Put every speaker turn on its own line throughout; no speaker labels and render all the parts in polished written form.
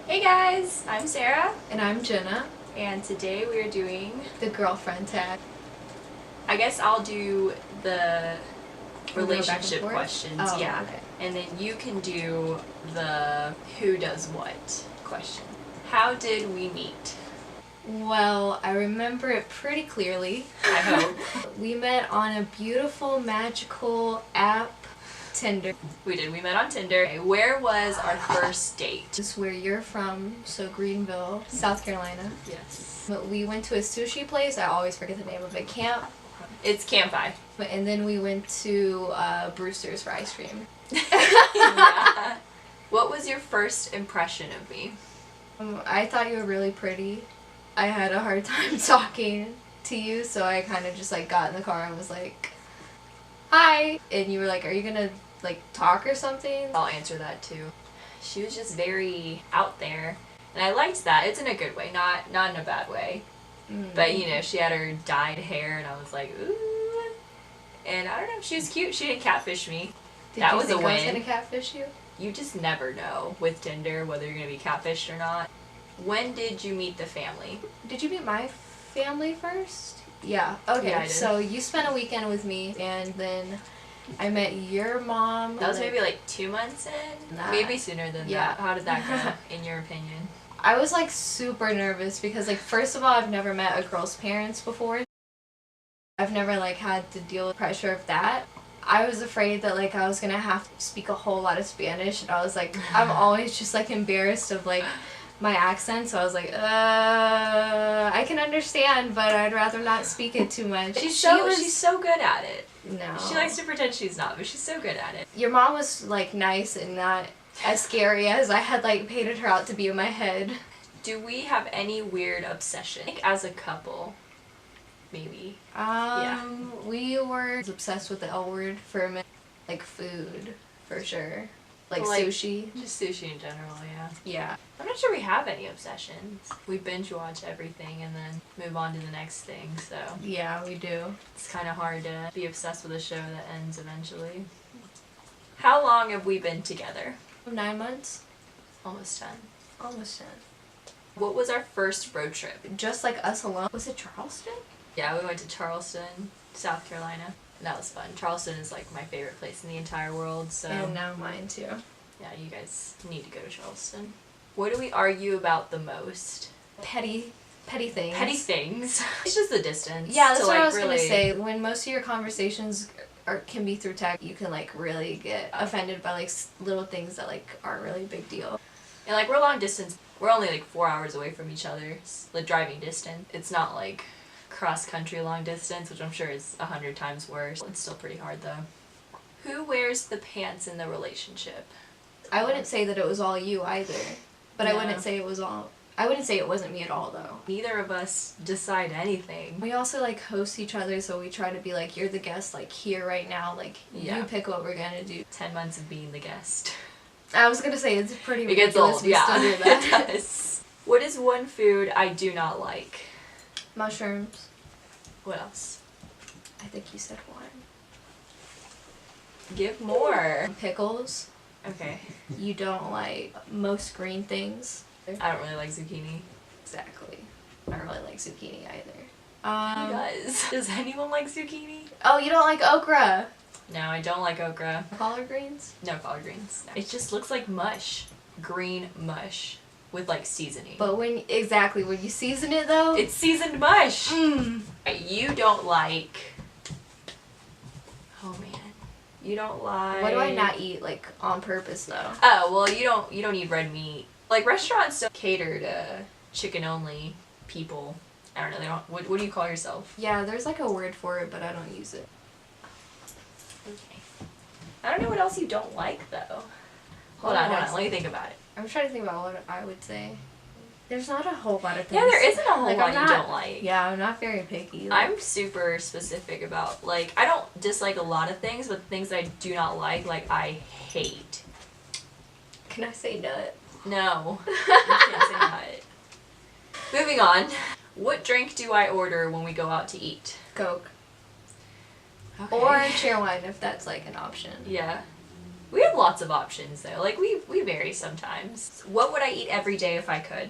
Hey guys, I'm Sarah,
And I'm Jenna,
and today we are doing,
the girlfriend tag.
I guess I'll do the
We'll go back and
relationship
forth?
questions,
Oh,
yeah.
okay.
And then you can do the who does what question. How did we meet?
Well, I remember it pretty clearly.
I hope.
We met on a beautiful, magical app, Tinder.
We did. We met on Tinder. Where was our first date?
This is where you're from, so Greenville, South Carolina.
Yes.
But we went to a sushi place, I always forget the name of it, Camp.
It's Camp Pie.
And then we went to Brewster's for ice cream.
Yeah. What was your first impression of me?
I thought you were really pretty. I had a hard time talking to you, so I kind of just like got in the car and was like, hi. And you were like, are you gonna like talk or something?
I'll answer that too. She was just very out there, and I liked that. It's in a good way, not in a bad way. But you know, she had her dyed hair, and I was like, ooh. And I don't know, she was cute. She didn't catfish me.
Did
That
you
was
think
a
I was
win.
gonna catfish you?
You just never know with Tinder whether you're gonna be catfished or not. When did you meet the family?
Did you meet my family first? Yeah. Okay.
Yeah, I did.
So you spent a weekend with me, and then I met your mom.
That was maybe like 2 months in?
Nah.
Maybe sooner than
Yeah.
that. How did that go, in your opinion?
I was like super nervous because like first of all, I've never met a girl's parents before. I've never like had to deal with pressure of that. I was afraid that like I was gonna have to speak a whole lot of Spanish, and I was like, I'm always just like embarrassed of like my accent, so I was like, I can understand, but I'd rather not speak it too much.
She's so good at it.
No.
She likes to pretend she's not, but she's so good at it.
Your mom was like nice and not as scary as I had like painted her out to be in my head.
Do we have any weird obsession? I think as a couple, maybe.
We were obsessed with the L word for a minute. Like food, for sure. Like sushi.
Just sushi in general, yeah.
Yeah.
I'm not sure we have any obsessions. We binge watch everything and then move on to the next thing, so
Yeah, we do.
it's kind of hard to be obsessed with a show that ends eventually. How long have we been together?
9 months?
Almost 10.
Almost 10.
What was our first road trip?
Just like us alone. Was it Charleston?
Yeah, we went to Charleston, South Carolina. And that was fun. Charleston is like my favorite place in the entire world, so
And now mine too.
yeah, you guys need to go to Charleston. What do we argue about the most?
Petty things.
Petty things. It's just the distance.
Yeah, that's
to,
what
like,
I was
really...
gonna say. When most of your conversations can be through text, you can like really get offended by like little things that like aren't really a big deal.
And like we're long distance. We're only like 4 hours away from each other. It's, like driving distance. It's not like cross country long distance, which I'm sure is 100 times worse. It's still pretty hard though. Who wears the pants in the relationship?
I wouldn't say that it was all you either, but I
No.
wouldn't say it was all. I wouldn't say it wasn't me at all though.
Neither of us decide anything.
We also like host each other, so we try to be like, you're the guest, like here right now, like
Yeah.
you pick what we're gonna do.
10 months of being the guest.
I was gonna say it's pretty
It gets
ridiculous
old,
we
yeah.
still do that.
It does. What is one food I do not like?
Mushrooms.
What else?
I think you said one.
Give more.
Pickles.
Okay.
You don't like most green things.
I don't really like zucchini.
Exactly. I don't really like zucchini either.
Who does? Does anyone like zucchini?
Oh, you don't like okra?
No, I don't like okra.
Collard greens?
No collard greens. No. It just looks like mush. Green mush. With like seasoning.
But when you season it though,
It's seasoned mush!
mmm.
You don't like... Oh man. You don't like...
What do I not eat like on purpose though?
Oh, well you don't eat red meat. Like restaurants don't cater to chicken only people. I don't know, they don't... What do you call yourself?
Yeah, there's like a word for it, but I don't use it.
Okay. I don't know what else you don't like though. Hold on, let me think about it.
I'm trying to think about what I would say. There's not a whole lot of things.
Yeah, there isn't a whole
Like,
lot
I'm
you
not-
don't like.
Yeah, I'm not very picky. Like,
I'm super specific about, like, I don't dislike a lot of things, but things I do not like, I hate.
can I say nut?
No. You can't say nut. Moving on. What drink do I order when we go out to eat?
Coke.
Okay.
Or cheer wine if that's like an option.
Yeah. We have lots of options though. Like we vary sometimes. What would I eat every day if I could?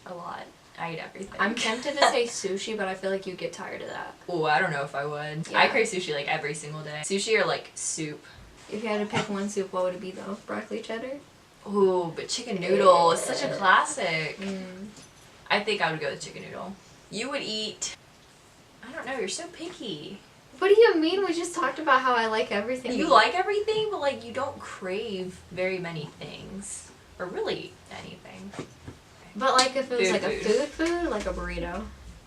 A lot. I eat everything.
I'm tempted to say sushi, but I feel like you get tired of that.
Oh, I don't know if I would.
Yeah.
I crave sushi like every single day. Sushi or like soup.
If you had to pick one soup, what would it be though? Broccoli cheddar?
Ooh, but chicken noodle is such a classic.
Mm.
I think I would go with chicken noodle. You would eat... I don't know, you're so picky.
What do you mean? We just talked about how I like everything.
You like everything, but like you don't crave very many things. Or really anything.
But like if it was
Food,
like a food, like a burrito.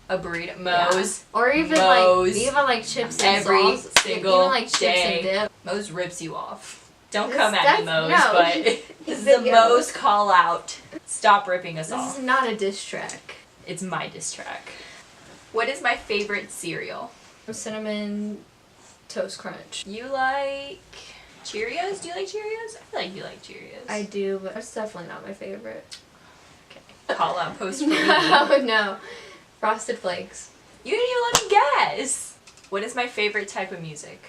A burrito. Moe's.
Yeah. Or even
Moe's.
like chips and
Every
sauce.
single
even like chips
day.
and dip.
Moe's rips you off. Don't
This-
come at me,
that's-
Moe's,
no.
but this is the
Yeah.
Moe's call out. Stop ripping us
This
off.
is not a diss track.
It's my diss track. What is my favorite cereal?
Cinnamon Toast Crunch.
You like Cheerios? Do you like Cheerios? I feel like you like Cheerios.
I do, but it's definitely not my favorite.
Call out post for me.
No, no. Frosted Flakes.
You didn't even let me guess. What is my favorite type of music?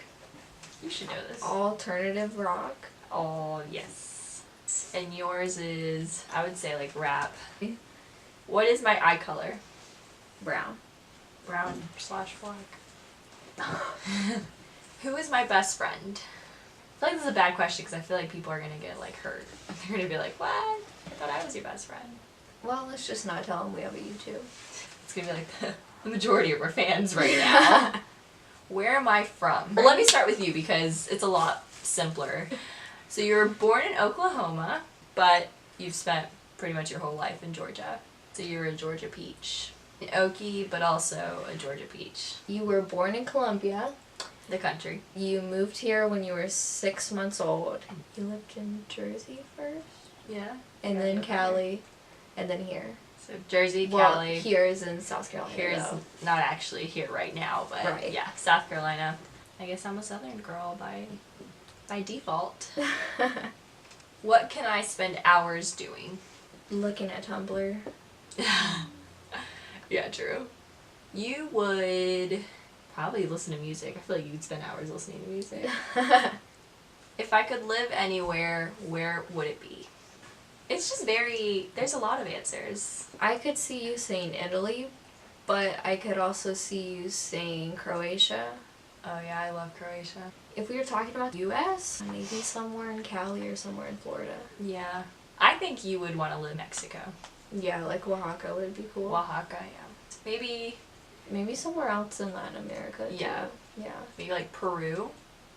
You should know this.
Alternative rock.
Oh, yes. And yours is, I would say, like rap. What is my eye color?
Brown.
Brown / black. Who is my best friend? I feel like this is a bad question because I feel like people are going to get like hurt. They're going to be like, what? I thought I was your best friend.
Well, let's just not tell them we have a YouTube.
It's going to be like the majority of our fans right now. Where am I from? Well, let me start with you because it's a lot simpler. So you were born in Oklahoma, but you've spent pretty much your whole life in Georgia. So you're a Georgia peach. An Okie, but also a Georgia peach.
You were born in Columbia.
The country.
You moved here when you were 6 months old. You lived in Jersey first?
Yeah.
And then Cali. And then here.
So Jersey,
Well,
Cali.
here is in South Carolina.
Here's
though.
not actually here right now, but
Right.
yeah, South Carolina. I guess I'm a Southern girl by default. What can I spend hours doing?
Looking at Tumblr.
Yeah, true. You would probably listen to music. I feel like you'd spend hours listening to music. If I could live anywhere, where would it be? It's just there's a lot of answers.
I could see you saying Italy, but I could also see you saying Croatia.
Oh yeah, I love Croatia.
If we were talking about the U.S., maybe somewhere in Cali or somewhere in Florida.
Yeah. I think you would want to live in Mexico.
Yeah, like Oaxaca would be cool.
Oaxaca, yeah.
Maybe somewhere else in Latin America, too.
Yeah.
Yeah.
Maybe like Peru.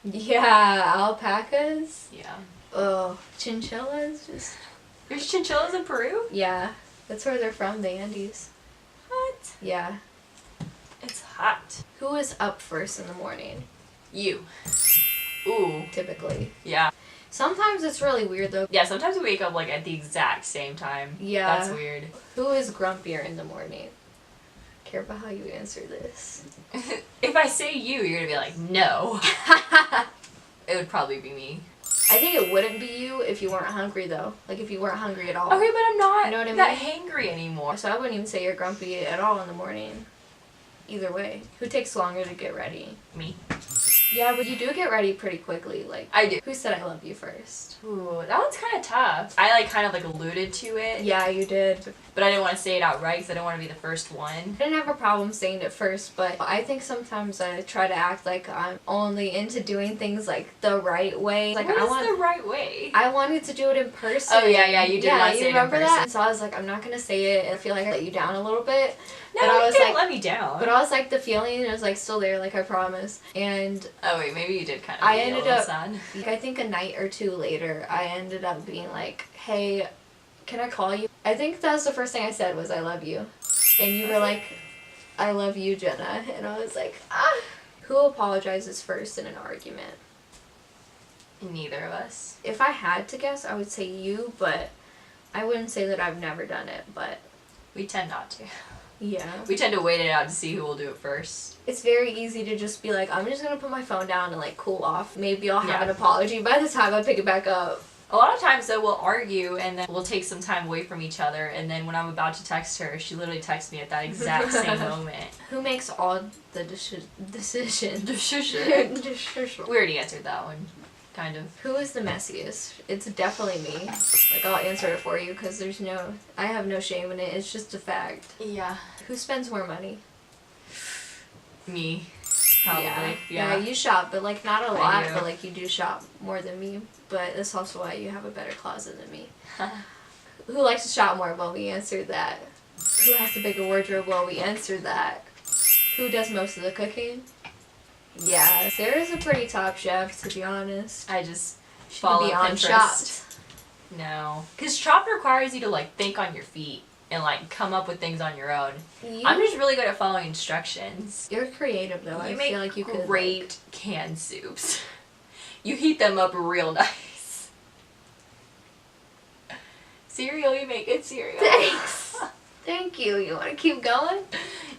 Yeah, alpacas.
Yeah.
Oh, chinchillas, just...
There's chinchillas in Peru?
Yeah, that's where they're from, the Andes.
What?
Yeah.
It's hot.
Who is up first in the morning?
You. Ooh.
Typically.
Yeah.
Sometimes it's really weird though.
Yeah, sometimes we wake up like at the exact same time.
Yeah.
That's weird.
Who is grumpier in the morning? Care about how you answer this.
If I say you, you're gonna be like, no. It would probably be me.
I think it wouldn't be you if you weren't hungry though. Like if you weren't hungry at all.
Okay, but I'm not
You know what I
that hangry anymore.
So I wouldn't even say you're grumpy at all in the morning. Either way. Who takes longer to get ready?
Me.
Yeah, but you do get ready pretty quickly. Like,
I do.
who said I love you first?
Ooh, that one's kind of tough. I like kind of like alluded to it.
Yeah, you did.
But I didn't want to say it outright because I don't want to be the first one.
I didn't have a problem saying it first, but I think sometimes I try to act like I'm only into doing things like the right way. Like
What
I
is
want
the right way?
I wanted to do it in person.
Oh, yeah, you did want to say it in
remember that?
person.
So I was like, I'm not gonna say it and I feel like I let you down a little bit.
No,
but I
you
was
didn't
like,
let me down.
But I was like, the feeling was like still there, like I promised. And
Oh wait, maybe you did kind of.
I
be a
ended
little
up,
sad.
I think a night or two later, I ended up being like, hey, can I call you? I think that was the first thing I said was I love you. And you were like, I love you, Jenna. And I was like, ah. Who apologizes first in an argument?
Neither of us.
If I had to guess, I would say you, but I wouldn't say that I've never done it, but
We tend not to.
yeah.
We tend to wait it out to see who will do it first.
It's very easy to just be like, I'm just gonna put my phone down and like cool off. Maybe I'll have
Yeah.
an apology by the time I pick it back up.
A lot of times though we'll argue and then we'll take some time away from each other and then when I'm about to text her, she literally texts me at that exact same moment.
Who makes all the decisions?
We
Decision.
already answered that one. kind of.
Who is the messiest? It's definitely me. Like, I'll answer it for you because I have no shame in it. It's just a fact.
Yeah.
Who spends more money?
Me. Probably.
Yeah.
Yeah.
You shop, but like not a
I
lot,
do.
but like you do shop more than me. But that's also why you have a better closet than me. Who likes to shop more? Well, we answered that. Who has the bigger wardrobe? Well, we answered that. Who does most of the cooking? Yeah, Sarah's a pretty top chef, to be honest.
I just
She
follow
could be on
Pinterest.
Chopped.
No. Because Chopped requires you to, like, think on your feet and, like, come up with things on your own. I'm just really good at following instructions.
You're creative, though. I feel like you could.
Great canned soups. You heat them up real nice. Cereal, you make good cereal.
Thanks. Thank you. You want to keep going?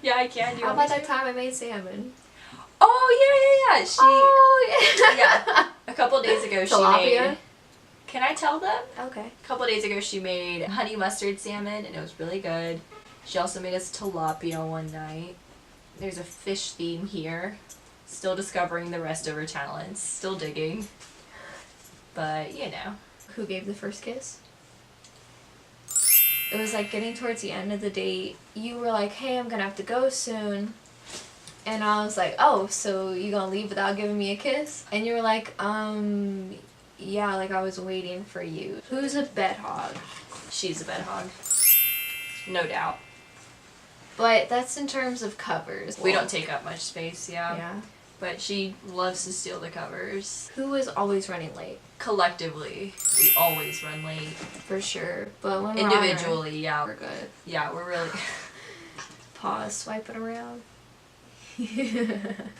Yeah, I can. Do you
How
want
about
me
that time I made salmon?
Oh, yeah.
Oh,
Yeah. A couple days ago, she
Tilapia?
made... Can I tell them?
Okay.
A couple days ago, she made honey mustard salmon, and it was really good. She also made us tilapia one night. There's a fish theme here. Still discovering the rest of her talents. Still digging. But, you know.
Who gave the first kiss? It was like getting towards the end of the date. You were like, hey, I'm gonna have to go soon. And I was like, oh, so you gonna leave without giving me a kiss? And you were like, yeah, like I was waiting for you. Who's a bed hog?
She's a bed hog. No doubt.
But that's in terms of covers.
We don't take up much space,
Yeah.
But she loves to steal the covers.
Who is always running late?
Collectively, we always run late.
For sure. But when we're
Individually, yeah.
we're good.
Yeah, we're really...
Pause, swipe it around.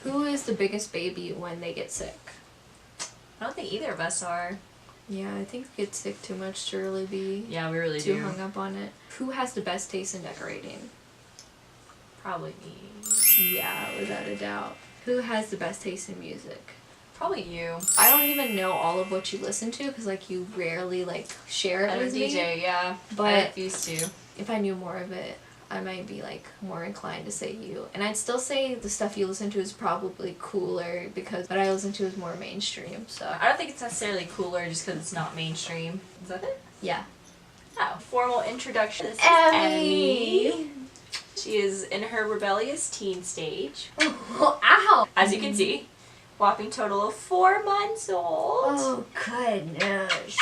Who is the biggest baby when they get sick?
I don't think either of us are.
Yeah, I think we get sick too much to really be
Yeah, we really
too
do.
hung up on it. Who has the best taste in decorating?
Probably me.
Yeah, without a doubt. Who has the best taste in music?
Probably you.
I don't even know all of what you listen to because like you rarely like share it
I'm a
with me.
DJ, yeah.
But
I refuse to.
if I knew more of it, I might be like more inclined to say you. And I'd still say the stuff you listen to is probably cooler because what I listen to is more mainstream. So
I don't think it's necessarily cooler just because it's not mainstream. Is that it?
yeah.
Oh, formal introduction. This is
Emmy.
Emmy. She is in her rebellious teen stage.
Ow!
As you can see, whopping total of 4 months old.
Oh goodness.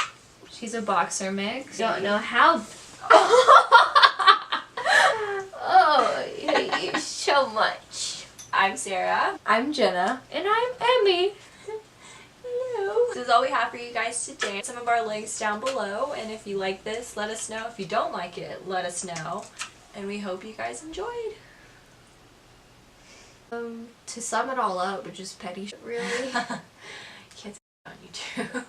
She's a boxer mix. Don't know how. Oh, I hate you so much.
I'm Sarah.
I'm Jenna. And I'm Emmy.
Hello. This is all we have for you guys today. Some of our links down below, and if you like this, let us know. If you don't like it, let us know. And we hope you guys enjoyed.
To sum it all up, which is petty shit, really.
Can't say on YouTube.